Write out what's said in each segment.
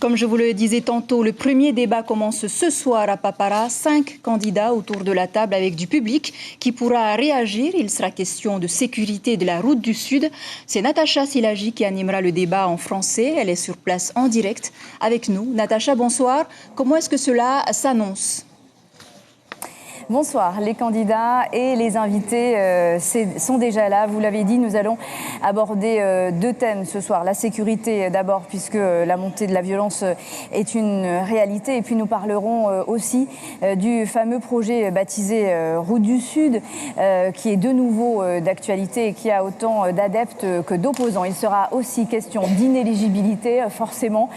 Comme je vous le disais tantôt, le premier débat commence ce soir à Papara. 5 candidats autour de la table avec du public qui pourra réagir. Il sera question de sécurité de la route du Sud. C'est Natacha Silagi qui animera le débat en français. Elle est sur place en direct avec nous. Natacha, bonsoir. Comment est-ce que cela s'annonce ? Bonsoir, les candidats et les invités sont déjà là. Vous l'avez dit, nous allons aborder 2 thèmes ce soir. La sécurité d'abord, puisque la montée de la violence est une réalité. Et puis nous parlerons aussi du fameux projet baptisé Route du Sud, qui est de nouveau d'actualité et qui a autant d'adeptes que d'opposants. Il sera aussi question d'inéligibilité, forcément,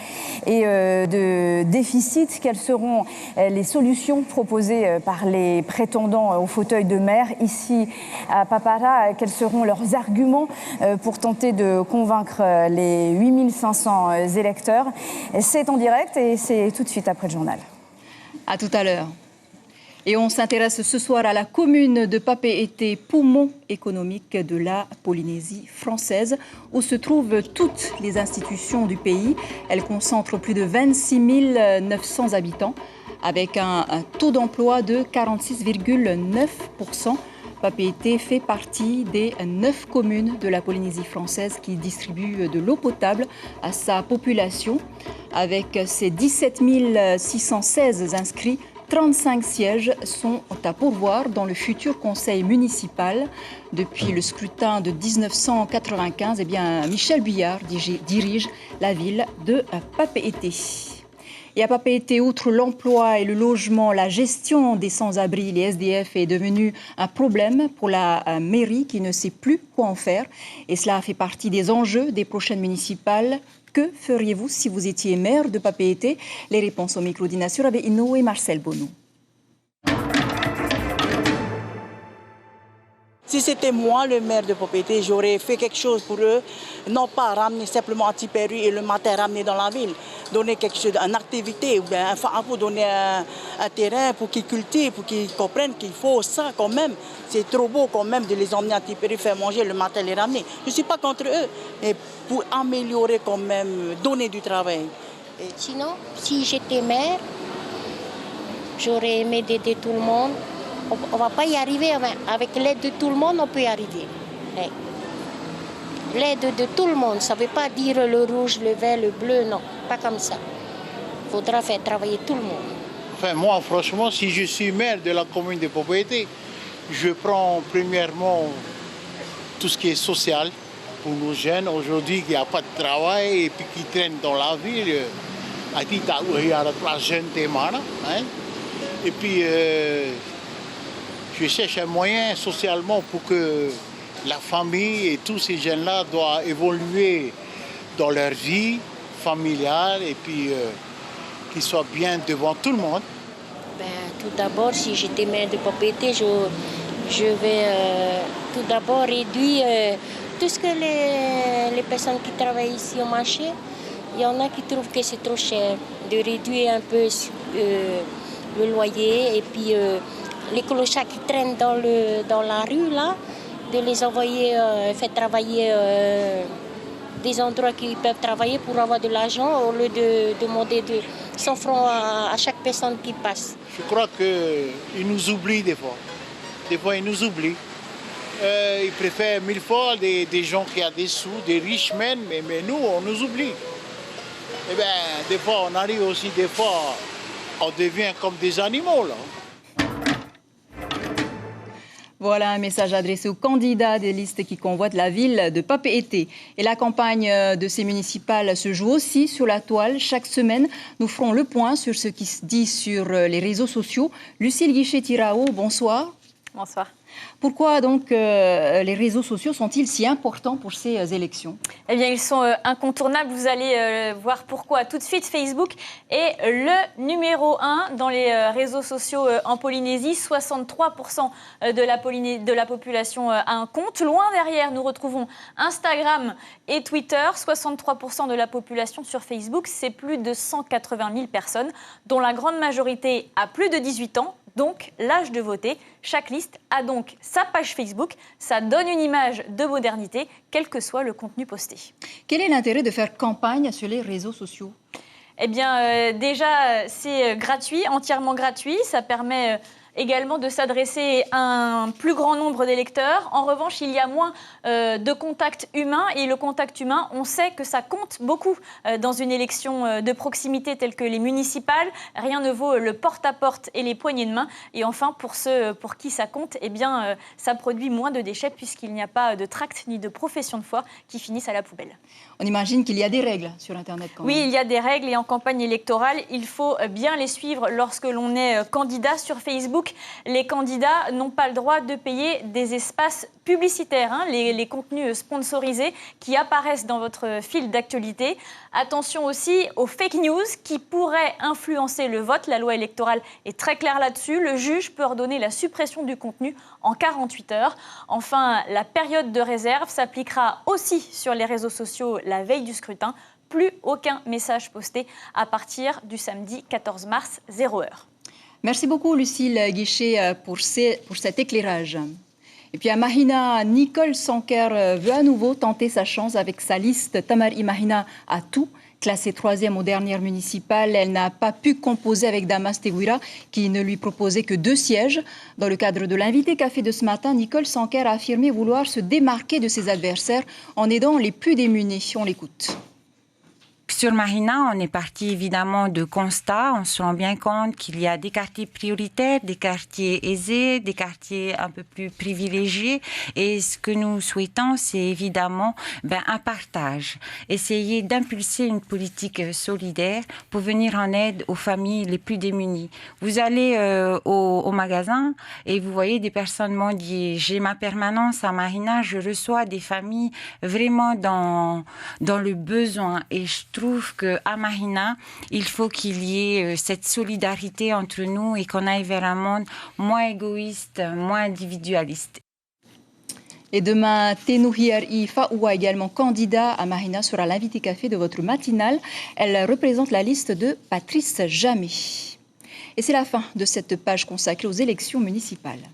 et de déficit. Quelles seront les solutions proposées par les prétendants au fauteuil de maire ici à Papara? Quels seront leurs arguments pour tenter de convaincre les 8500 électeurs? C'est en direct et c'est tout de suite après le journal. À tout à l'heure. Et on s'intéresse ce soir à la commune de Papeete, poumon économique de la Polynésie française, où se trouvent toutes les institutions du pays. Elle concentre plus de 26 900 habitants, avec un taux d'emploi de 46,9%. Papeete fait partie des 9 communes de la Polynésie française qui distribuent de l'eau potable à sa population. Avec ses 17 616 inscrits, 35 sièges sont à pourvoir dans le futur conseil municipal. Depuis le scrutin de 1995, Michel Buyard dirige la ville de Papeete. Et à Papeete, outre l'emploi et le logement, la gestion des sans-abri, les SDF, est devenue un problème pour la mairie qui ne sait plus quoi en faire. Et cela fait partie des enjeux des prochaines municipales. Que feriez-vous si vous étiez maire de Papeete? Les réponses au micro d'Inacio Rabeino et Marcel Bono. Si c'était moi le maire de Papeete, j'aurais fait quelque chose pour eux, non pas ramener simplement à Tipperary et le matin ramener dans la ville, donner quelque chose, une activité, ou bien pour donner un terrain pour qu'ils cultivent, pour qu'ils comprennent qu'il faut ça quand même. C'est trop beau quand même de les emmener à Tipperary, faire manger, le matin les ramener. Je ne suis pas contre eux, mais pour améliorer quand même, donner du travail. Sinon, si j'étais maire, j'aurais aimé aider tout le monde. On ne va pas y arriver, avec l'aide de tout le monde, on peut y arriver. L'aide de tout le monde, ça ne veut pas dire le rouge, le vert, le bleu, non, pas comme ça. Il faudra faire travailler tout le monde. Enfin, moi, franchement, si je suis maire de la commune de Papeete, je prends premièrement tout ce qui est social pour nos jeunes. Aujourd'hui, il n'y a pas de travail et puis qui traînent dans la ville. Et puis, je cherche un moyen socialement pour que la famille et tous ces jeunes-là doivent évoluer dans leur vie familiale et puis qu'ils soient bien devant tout le monde. Tout d'abord, si j'étais maire de Papeete, je vais tout d'abord réduire tout ce que les personnes qui travaillent ici au marché. Il y en a qui trouvent que c'est trop cher, de réduire un peu le loyer et puis les clochards qui traînent dans la rue, là, de les envoyer faire travailler des endroits qui peuvent travailler pour avoir de l'argent au lieu de demander 100 francs à chaque personne qui passe. Je crois qu'ils nous oublient des fois. Des fois, ils nous oublient. Ils préfèrent 1000 fois des gens qui ont des sous, des riches men, mais nous, on nous oublie. Eh bien, des fois, on arrive aussi, des fois, on devient comme des animaux, là. Voilà un message adressé aux candidats des listes qui convoitent la ville de Papeete. Et la campagne de ces municipales se joue aussi sur la toile. Chaque semaine, nous ferons le point sur ce qui se dit sur les réseaux sociaux. Lucille Guichet-Tirao, bonsoir. Bonsoir. Pourquoi donc les réseaux sociaux sont-ils si importants pour ces élections? Eh bien, ils sont incontournables. Vous allez voir pourquoi tout de suite. Facebook est le numéro 1 dans les réseaux sociaux en Polynésie. 63% de la population a un compte. Loin derrière, nous retrouvons Instagram et Twitter. 63% de la population sur Facebook, c'est plus de 180 000 personnes, dont la grande majorité a plus de 18 ans. Donc, l'âge de voter. Chaque liste a donc sa page Facebook. Ça donne une image de modernité, quel que soit le contenu posté. Quel est l'intérêt de faire campagne sur les réseaux sociaux ? Eh bien, déjà, c'est gratuit, entièrement gratuit. Ça permet également de s'adresser à un plus grand nombre d'électeurs. En revanche, il y a moins de contact humain. Et le contact humain, on sait que ça compte beaucoup dans une élection de proximité telle que les municipales. Rien ne vaut le porte-à-porte et les poignées de main. Et enfin, pour ceux pour qui ça compte, eh bien, ça produit moins de déchets puisqu'il n'y a pas de tracts ni de profession de foi qui finissent à la poubelle. On imagine qu'il y a des règles sur Internet quand même. Oui, il y a des règles et en campagne électorale, il faut bien les suivre lorsque l'on est candidat sur Facebook. Les candidats n'ont pas le droit de payer des espaces publicitaires, les contenus sponsorisés qui apparaissent dans votre fil d'actualité. Attention aussi aux fake news qui pourraient influencer le vote. La loi électorale est très claire là-dessus. Le juge peut ordonner la suppression du contenu en 48 heures. Enfin, la période de réserve s'appliquera aussi sur les réseaux sociaux la veille du scrutin. Plus aucun message posté à partir du samedi 14 mars, 0h. Merci beaucoup Lucille Guichet pour cet éclairage. Et puis à Mahina, Nicole Sanker veut à nouveau tenter sa chance avec sa liste Tamari Mahina à tout. Classée 3e aux dernières municipales, elle n'a pas pu composer avec Damas Teguira qui ne lui proposait que 2 sièges. Dans le cadre de l'invité café de ce matin, Nicole Sanker a affirmé vouloir se démarquer de ses adversaires en aidant les plus démunis. On l'écoute. Sur Mahina, on est parti évidemment de constats. On se rend bien compte qu'il y a des quartiers prioritaires, des quartiers aisés, des quartiers un peu plus privilégiés. Et ce que nous souhaitons, c'est évidemment un partage. Essayer d'impulser une politique solidaire pour venir en aide aux familles les plus démunies. Vous allez au magasin et vous voyez des personnes m'ont dit « J'ai ma permanence à Mahina, je reçois des familles vraiment dans le besoin. » Et je trouve qu'à Mahina, il faut qu'il y ait cette solidarité entre nous et qu'on aille vers un monde moins égoïste, moins individualiste. Et demain, Tenouhiari Faoua, également candidat à Mahina, sera l'invité café de votre matinale. Elle représente la liste de Patrice Jamé. Et c'est la fin de cette page consacrée aux élections municipales.